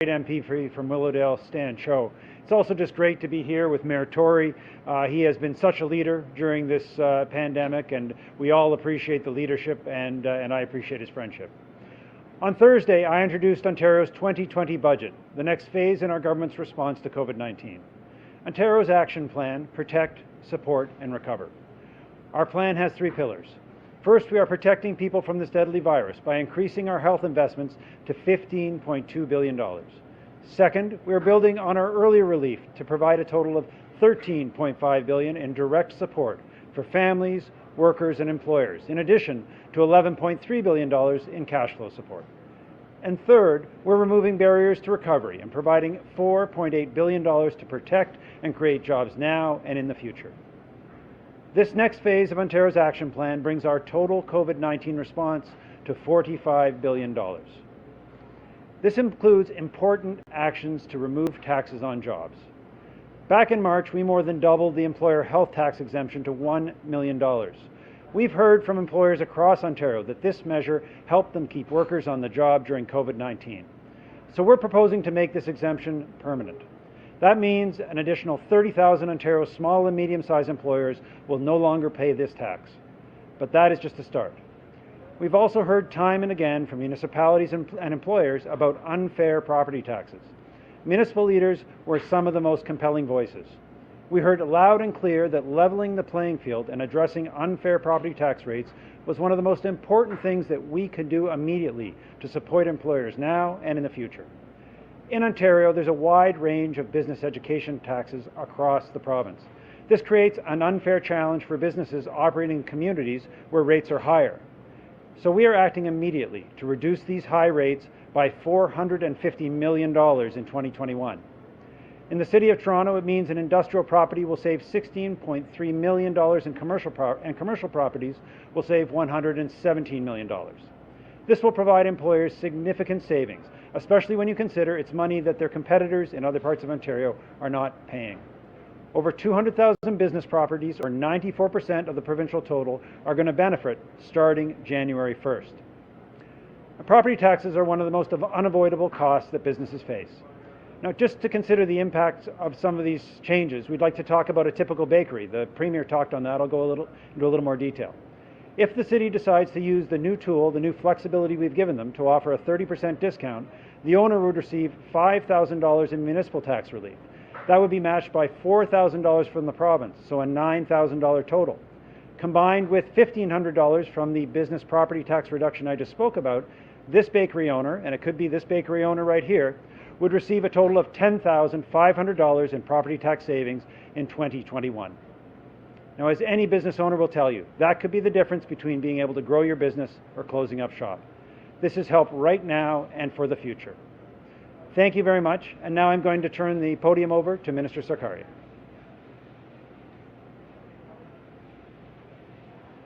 MP from Willowdale, Stan Cho. It's also just great to be here with Mayor Tory. He has been such a leader during this pandemic, and we all appreciate the leadership, and I appreciate his friendship. On Thursday, I introduced Ontario's 2020 budget, the next phase in our government's response to COVID-19. Ontario's action plan: protect, support, and recover. Our plan has three pillars. First, we are protecting people from this deadly virus by increasing our health investments to $15.2 billion. Second, we are building on our earlier relief to provide a total of $13.5 billion in direct support for families, workers, and employers, in addition to $11.3 billion in cash flow support. And third, we're removing barriers to recovery and providing $4.8 billion to protect and create jobs now and in the future. This next phase of Ontario's action plan brings our total COVID-19 response to $45 billion. This includes important actions to remove taxes on jobs. Back in March, we more than doubled the employer health tax exemption to $1 million. We've heard from employers across Ontario that this measure helped them keep workers on the job during COVID-19. So we're proposing to make this exemption permanent. That means an additional 30,000 Ontario small and medium-sized employers will no longer pay this tax. But that is just a start. We've also heard time and again from municipalities and employers about unfair property taxes. Municipal leaders were some of the most compelling voices. We heard loud and clear that leveling the playing field and addressing unfair property tax rates was one of the most important things that we could do immediately to support employers now and in the future. In Ontario, there's a wide range of business education taxes across the province. This creates an unfair challenge for businesses operating in communities where rates are higher. So we are acting immediately to reduce these high rates by $450 million in 2021. In the City of Toronto, it means an industrial property will save $16.3 million and commercial properties will save $117 million. This will provide employers significant savings, especially when you consider it's money that their competitors in other parts of Ontario are not paying. Over 200,000 business properties, or 94% of the provincial total, are going to benefit starting January 1st. Property taxes are one of the most unavoidable costs that businesses face. Now, just to consider the impact of some of these changes, we'd like to talk about a typical bakery. The Premier talked on that. I'll go into a little more detail. If the city decides to use the new tool, the new flexibility we've given them to offer a 30% discount, the owner would receive $5,000 in municipal tax relief. That would be matched by $4,000 from the province, so a $9,000 total. Combined with $1,500 from the business property tax reduction I just spoke about, this bakery owner, and it could be this bakery owner right here, would receive a total of $10,500 in property tax savings in 2021. Now, as any business owner will tell you, that could be the difference between being able to grow your business or closing up shop. This is help right now and for the future. Thank you very much, and now I'm going to turn the podium over to Minister Sarkaria.